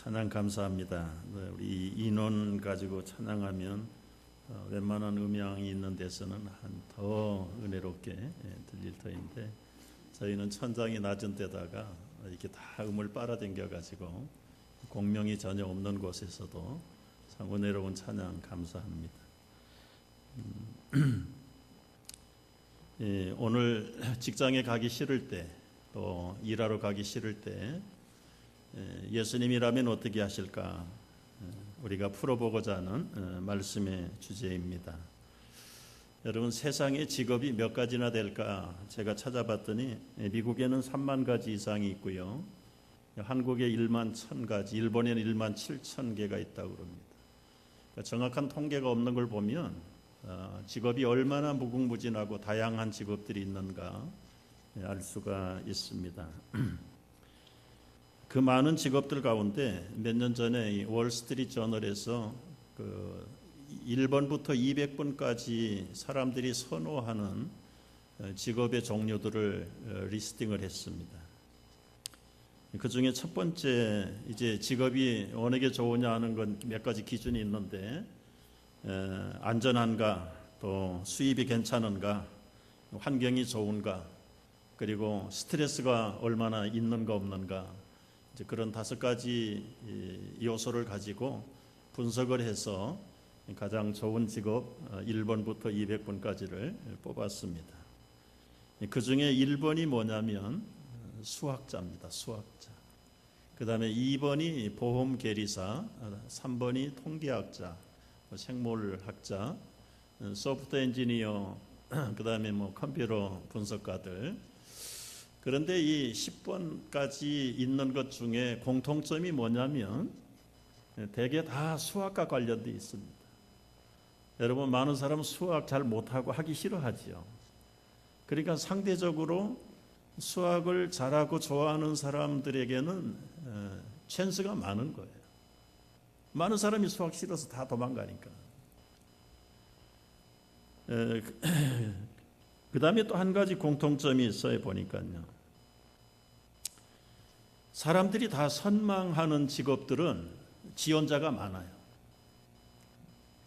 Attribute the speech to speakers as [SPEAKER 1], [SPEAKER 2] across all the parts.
[SPEAKER 1] 찬양 감사합니다. 우리 인원 가지고 찬양하면 웬만한 음향이 있는 데서는 더 은혜롭게 들릴 터인데 저희는 천장이 낮은 데다가 이렇게 다 음을 빨아당겨 가지고 공명이 전혀 없는 곳에서도 참 은혜로운 찬양 감사합니다. 오늘 직장에 가기 싫을 때 또 일하러 가기 싫을 때 예수님이라면 어떻게 하실까 우리가 풀어보고자 하는 말씀의 주제입니다. 여러분, 세상에 직업이 몇 가지나 될까 제가 찾아봤더니 미국에는 3만 가지 이상이 있고요, 한국에 1만 1,000가지, 일본에는 1만 7천 개가 있다고 합니다. 그러니까 정확한 통계가 없는 걸 보면 직업이 얼마나 무궁무진하고 다양한 직업들이 있는가 알 수가 있습니다. 그 많은 직업들 가운데 몇 년 전에 월스트리트 저널에서 1번부터 200번까지 사람들이 선호하는 직업의 종류들을 리스팅을 했습니다. 그 중에 첫 번째, 이제 직업이 어느 게 좋으냐 하는 건 몇 가지 기준이 있는데, 안전한가, 또 수입이 괜찮은가, 환경이 좋은가, 그리고 스트레스가 얼마나 있는가 없는가, 이제 그런 5가지 요소를 가지고 분석을 해서 가장 좋은 직업 1번부터 200번까지를 뽑았습니다. 그 중에 1번이 뭐냐면 수학자입니다. 수학자. 그 다음에 2번이 보험계리사, 3번이 통계학자, 생물학자, 소프트웨어 엔지니어, 그 다음에 컴퓨터 분석가들. 그런데 이 10번까지 있는 것 중에 공통점이 뭐냐면 대개 다 수학과 관련되어 있습니다. 여러분, 많은 사람은 수학 잘 못하고 하기 싫어하지요. 그러니까 상대적으로 수학을 잘하고 좋아하는 사람들에게는 찬스가 많은 거예요. 많은 사람이 수학 싫어서 다 도망가니까. 그 다음에 또 한 가지 공통점이 있어요. 보니까요, 사람들이 다 선망하는 직업들은 지원자가 많아요.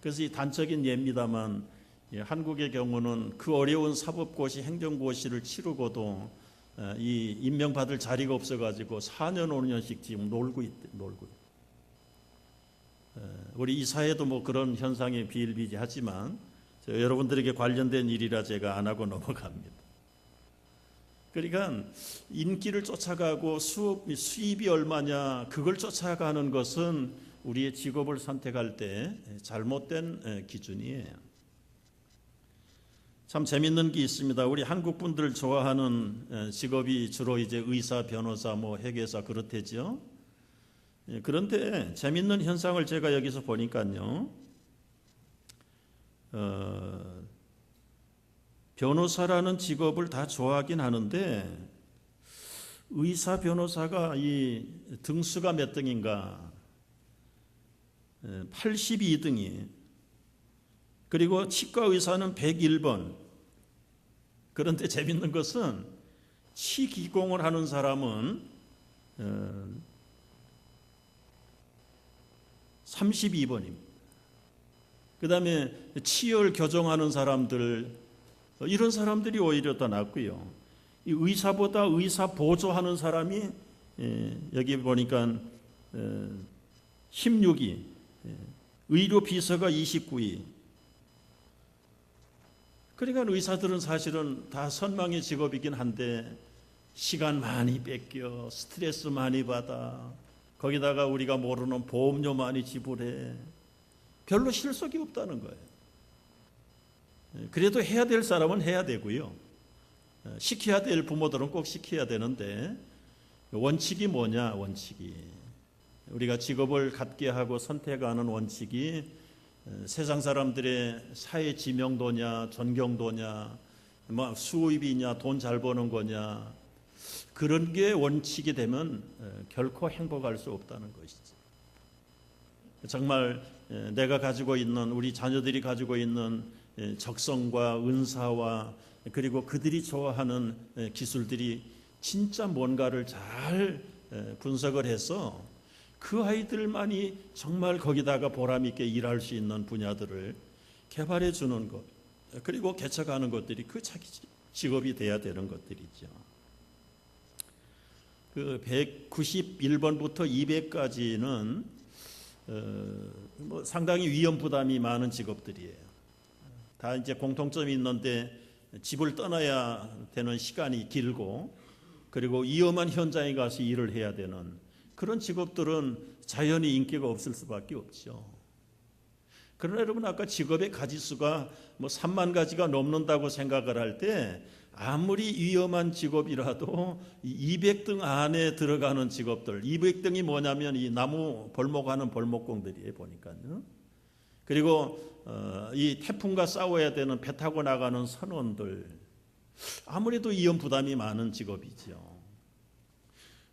[SPEAKER 1] 그래서 이 단적인 예입니다만, 한국의 경우는 그 어려운 사법고시, 행정고시를 치르고도 이 임명받을 자리가 없어가지고 4년 5년씩 지금 놀고 있어요. 우리 이 사회도 그런 현상에 비일비재하지만 여러분들에게 관련된 일이라 제가 안 하고 넘어갑니다. 그러니까 인기를 쫓아가고 수입이 얼마냐, 그걸 쫓아가는 것은 우리의 직업을 선택할 때 잘못된 기준이에요. 참 재밌는 게 있습니다. 우리 한국 분들 좋아하는 직업이 주로 이제 의사, 변호사, 회계사 그렇대죠. 그런데 재밌는 현상을 제가 여기서 보니까요, 변호사라는 직업을 다 좋아하긴 하는데 의사, 변호사가 이 등수가 몇 등인가, 82등이, 그리고 치과 의사는 101번. 그런데 재밌는 것은 치기공을 하는 사람은 32번입니다. 그 다음에 치열 교정하는 사람들, 이런 사람들이 오히려 더 낫고요. 이 의사보다 의사 보조하는 사람이 여기 보니까 16위, 의료 비서가 29위. 그러니까 의사들은 사실은 다 선망의 직업이긴 한데 시간 많이 뺏겨, 스트레스 많이 받아, 거기다가 우리가 모르는 보험료 많이 지불해, 별로 실속이 없다는 거예요. 그래도 해야 될 사람은 해야 되고요, 시켜야 될 부모들은 꼭 시켜야 되는데, 원칙이 뭐냐, 원칙이 우리가 직업을 갖게 하고 선택하는 원칙이 세상 사람들의 사회 지명도냐, 존경도냐, 수입이냐, 돈 잘 버는 거냐, 그런 게 원칙이 되면 결코 행복할 수 없다는 것이죠. 정말 내가 가지고 있는, 우리 자녀들이 가지고 있는 적성과 은사와 그리고 그들이 좋아하는 기술들이 진짜 뭔가를 잘 분석을 해서 그 아이들만이 정말 거기다가 보람 있게 일할 수 있는 분야들을 개발해 주는 것, 그리고 개척하는 것들이 그 자기 직업이 돼야 되는 것들이죠. 그 191번부터 200까지는 상당히 위험 부담이 많은 직업들이에요. 다 이제 공통점이 있는데 집을 떠나야 되는 시간이 길고, 그리고 위험한 현장에 가서 일을 해야 되는 그런 직업들은 자연히 인기가 없을 수밖에 없죠. 그러나 여러분, 아까 직업의 가지수가 3만 가지가 넘는다고 생각을 할 때 아무리 위험한 직업이라도 200등 안에 들어가는 직업들, 200등이 뭐냐면 이 나무 벌목하는 벌목공들이에요, 보니까요. 그리고 이 태풍과 싸워야 되는 배 타고 나가는 선원들, 아무래도 위험 부담이 많은 직업이죠.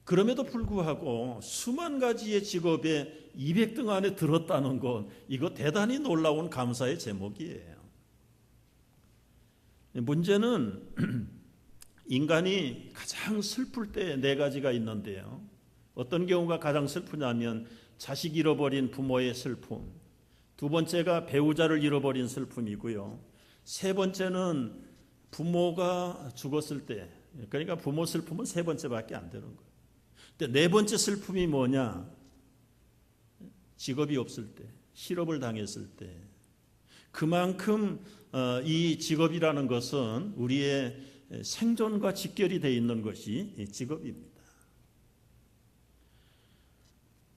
[SPEAKER 1] 그럼에도 불구하고 수만 가지의 직업에 200등 안에 들었다는 것, 이거 대단히 놀라운 감사의 제목이에요. 문제는 인간이 가장 슬플 때 네 가지가 있는데요. 어떤 경우가 가장 슬프냐면 자식 잃어버린 부모의 슬픔, 두 번째가 배우자를 잃어버린 슬픔이고요. 세 번째는 부모가 죽었을 때, 그러니까 부모 슬픔은 세 번째밖에 안 되는 거예요. 근데 네 번째 슬픔이 뭐냐? 직업이 없을 때, 실업을 당했을 때. 그만큼 이 직업이라는 것은 우리의 생존과 직결이 되어 있는 것이 직업입니다.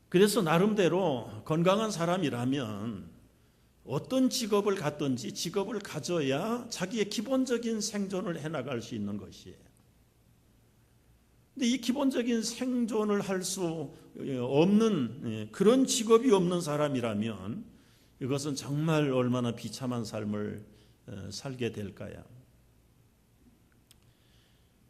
[SPEAKER 1] 그래서 나름대로 건강한 사람이라면 어떤 직업을 갖든지 직업을 가져야 자기의 기본적인 생존을 해나갈 수 있는 것이에요. 근데 이 기본적인 생존을 할 수 없는 그런 직업이 없는 사람이라면 이것은 정말 얼마나 비참한 삶을 살게 될까요?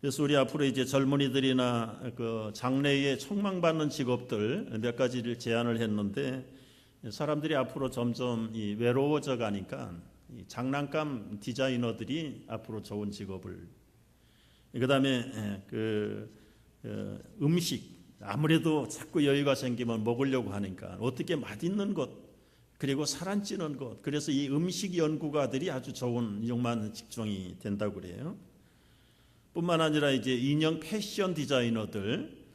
[SPEAKER 1] 그래서 우리 앞으로 이제 젊은이들이나 그 장래에 촉망받는 직업들 몇 가지를 제안을 했는데, 사람들이 앞으로 점점 외로워져 가니까 장난감 디자이너들이 앞으로 좋은 직업을, 그다음에 음식, 아무래도 자꾸 여유가 생기면 먹으려고 하니까 어떻게 맛있는 것, 그리고 살 안 찌는 것, 그래서 이 음식 연구가들이 아주 좋은 유용한 직종이 된다고 그래요. 뿐만 아니라 이제 인형 패션 디자이너들,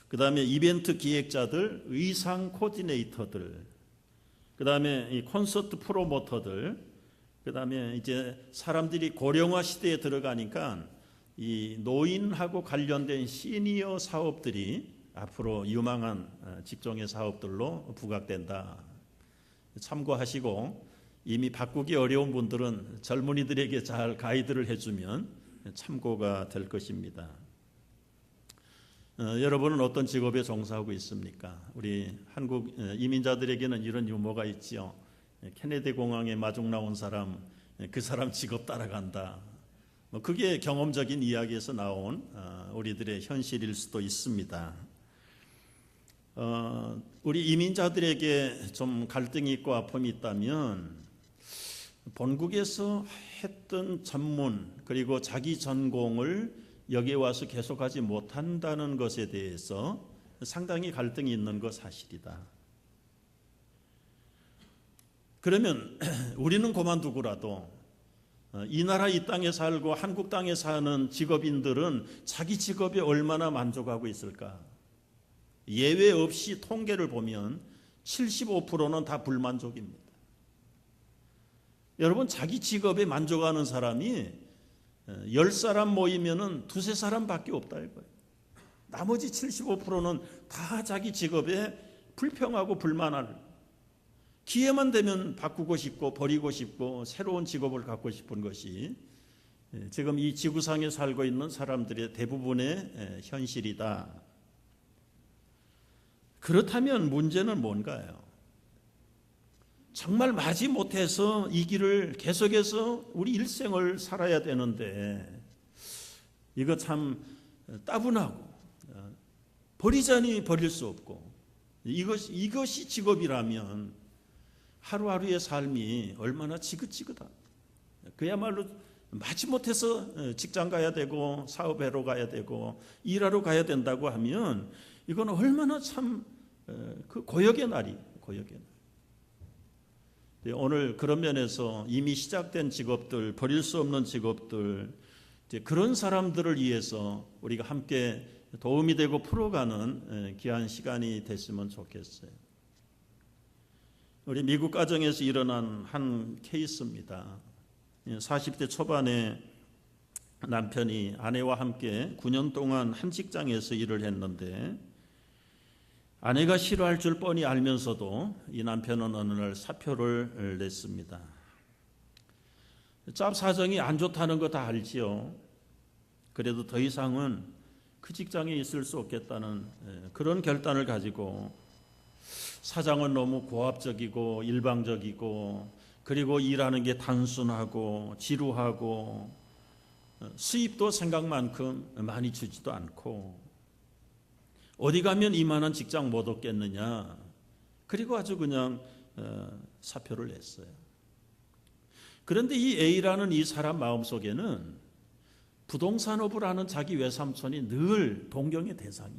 [SPEAKER 1] 그다음에 이벤트 기획자들, 의상 코디네이터들, 그다음에 이 콘서트 프로모터들, 그다음에 이제 사람들이 고령화 시대에 들어가니까 이 노인하고 관련된 시니어 사업들이 앞으로 유망한 직종의 사업들로 부각된다. 참고하시고, 이미 바꾸기 어려운 분들은 젊은이들에게 잘 가이드를 해주면 참고가 될 것입니다. 여러분은 어떤 직업에 종사하고 있습니까? 우리 한국 이민자들에게는 이런 유머가 있지요. 케네디 공항에 마중 나온 사람, 그 사람 직업 따라간다. 그게 경험적인 이야기에서 나온 우리들의 현실일 수도 있습니다. 우리 이민자들에게 좀 갈등이 있고 아픔이 있다면, 본국에서 했던 전문 그리고 자기 전공을 여기에 와서 계속하지 못한다는 것에 대해서 상당히 갈등이 있는 것 사실이다. 그러면 우리는 그만두고라도 이 나라 이 땅에 살고 한국 땅에 사는 직업인들은 자기 직업에 얼마나 만족하고 있을까? 예외 없이 통계를 보면 75%는 다 불만족입니다. 여러분, 자기 직업에 만족하는 사람이 10사람 모이면은 2-3사람밖에 없다 이거예요. 나머지 75%는 다 자기 직업에 불평하고 불만할, 기회만 되면 바꾸고 싶고 버리고 싶고 새로운 직업을 갖고 싶은 것이 지금 이 지구상에 살고 있는 사람들의 대부분의 현실이다. 그렇다면 문제는 뭔가요? 정말 마지못해서 이 길을 계속해서 우리 일생을 살아야 되는데, 이거 참 따분하고 버리자니 버릴 수 없고, 이것이 직업이라면 하루하루의 삶이 얼마나 지긋지긋하다. 그야말로 마지못해서 직장 가야 되고 사업하러 가야 되고 일하러 가야 된다고 하면 이건 얼마나 참 그 고역의 날이 고역의 날. 오늘 그런 면에서 이미 시작된 직업들, 버릴 수 없는 직업들, 그런 사람들을 위해서 우리가 함께 도움이 되고 풀어가는 귀한 시간이 됐으면 좋겠어요. 우리 미국 가정에서 일어난 한 케이스입니다. 40대 초반에 남편이 아내와 함께 9년 동안 한 직장에서 일을 했는데 아내가 싫어할 줄 뻔히 알면서도 이 남편은 어느 날 사표를 냈습니다. 짭 사정이 안 좋다는 거 다 알지요. 그래도 더 이상은 그 직장에 있을 수 없겠다는 그런 결단을 가지고 사장은 너무 고압적이고 일방적이고 그리고 일하는 게 단순하고 지루하고 수입도 생각만큼 많이 주지도 않고 어디 가면 이만한 직장 못 얻겠느냐. 그리고 아주 그냥 사표를 냈어요. 그런데 이 A라는 이 사람 마음속에는 부동산업을 하는 자기 외삼촌이 늘 동경의 대상이.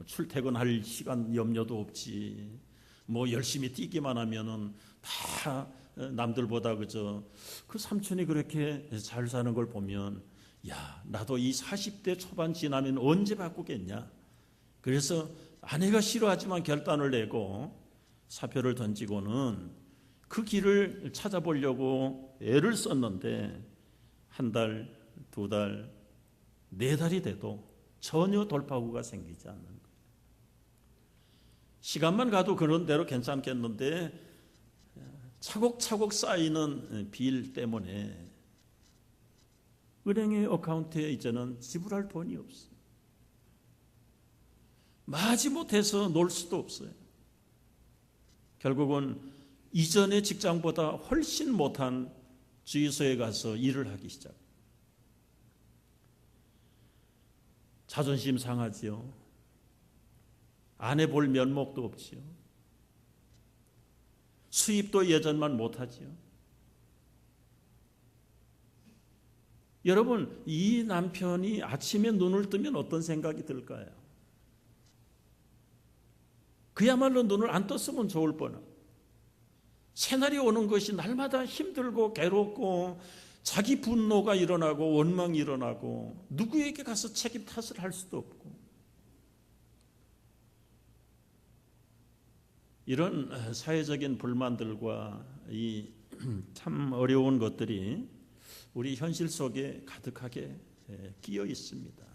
[SPEAKER 1] 출퇴근할 시간 염려도 없지. 뭐 열심히 뛰기만 하면은 다 남들보다 그저 그 삼촌이 그렇게 잘 사는 걸 보면 야, 나도 이 40대 초반 지나면 언제 바꾸겠냐. 그래서 아내가 싫어하지만 결단을 내고 사표를 던지고는 그 길을 찾아보려고 애를 썼는데 한 달, 두 달, 네 달이 돼도 전혀 돌파구가 생기지 않는 거예요. 시간만 가도 그런 대로 괜찮겠는데 차곡차곡 쌓이는 빌 때문에 은행의 어카운트에 이제는 지불할 돈이 없어요. 마지못해서 놀 수도 없어요. 결국은 이전의 직장보다 훨씬 못한 주유소에 가서 일을 하기 시작. 자존심 상하지요. 아내 볼 면목도 없지요. 수입도 예전만 못하지요. 여러분, 이 남편이 아침에 눈을 뜨면 어떤 생각이 들까요? 그야말로 눈을 안 떴으면 좋을 뻔한 새날이 오는 것이 날마다 힘들고 괴롭고 자기 분노가 일어나고 원망이 일어나고 누구에게 가서 책임 탓을 할 수도 없고 이런 사회적인 불만들과 이 참 어려운 것들이 우리 현실 속에 가득하게 끼어 있습니다.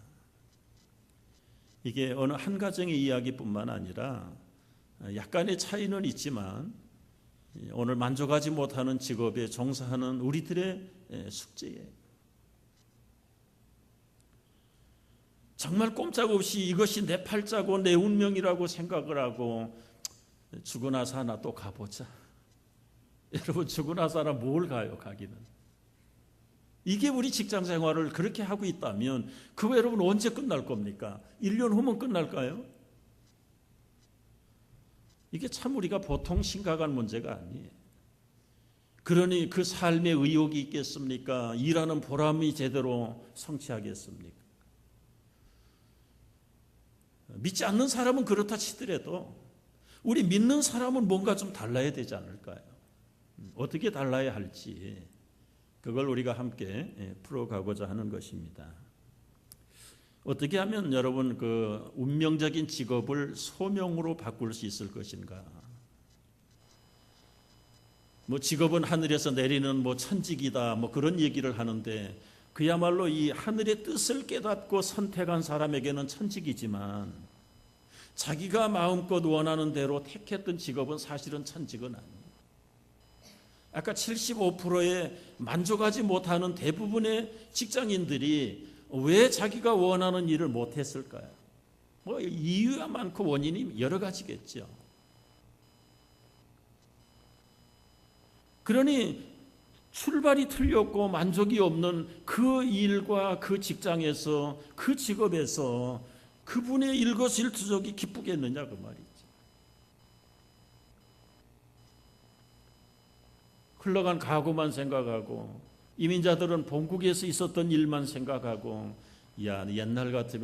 [SPEAKER 1] 이게 어느 한 가정의 이야기뿐만 아니라 약간의 차이는 있지만 오늘 만족하지 못하는 직업에 종사하는 우리들의 숙제예요. 정말 꼼짝없이 이것이 내 팔자고 내 운명이라고 생각을 하고 죽고 나서 하나 또 가보자. 여러분 죽고 나서 하나 뭘 가요? 가기는. 이게 우리 직장 생활을 그렇게 하고 있다면 그거 여러분 언제 끝날 겁니까? 1년 후면 끝날까요? 이게 참 우리가 보통 심각한 문제가 아니에요. 그러니 그 삶에 의욕이 있겠습니까? 일하는 보람이 제대로 성취하겠습니까? 믿지 않는 사람은 그렇다 치더라도 우리 믿는 사람은 뭔가 좀 달라야 되지 않을까요? 어떻게 달라야 할지 그걸 우리가 함께 풀어가고자 하는 것입니다. 어떻게 하면 여러분 그 운명적인 직업을 소명으로 바꿀 수 있을 것인가? 뭐 직업은 하늘에서 내리는 뭐 천직이다 뭐 그런 얘기를 하는데 그야말로 이 하늘의 뜻을 깨닫고 선택한 사람에게는 천직이지만 자기가 마음껏 원하는 대로 택했던 직업은 사실은 천직은 아니에요. 아까 75%의 만족하지 못하는 대부분의 직장인들이 왜 자기가 원하는 일을 못했을까요? 뭐 이유가 많고 원인이 여러 가지겠죠. 그러니 출발이 틀렸고 만족이 없는 그 일과 그 직장에서 그 직업에서 그분의 일거수일투족이 기쁘겠느냐 그 말이죠. 흘러간 과거만 생각하고 이민자들은 본국에서 있었던 일만 생각하고 야 옛날 같으면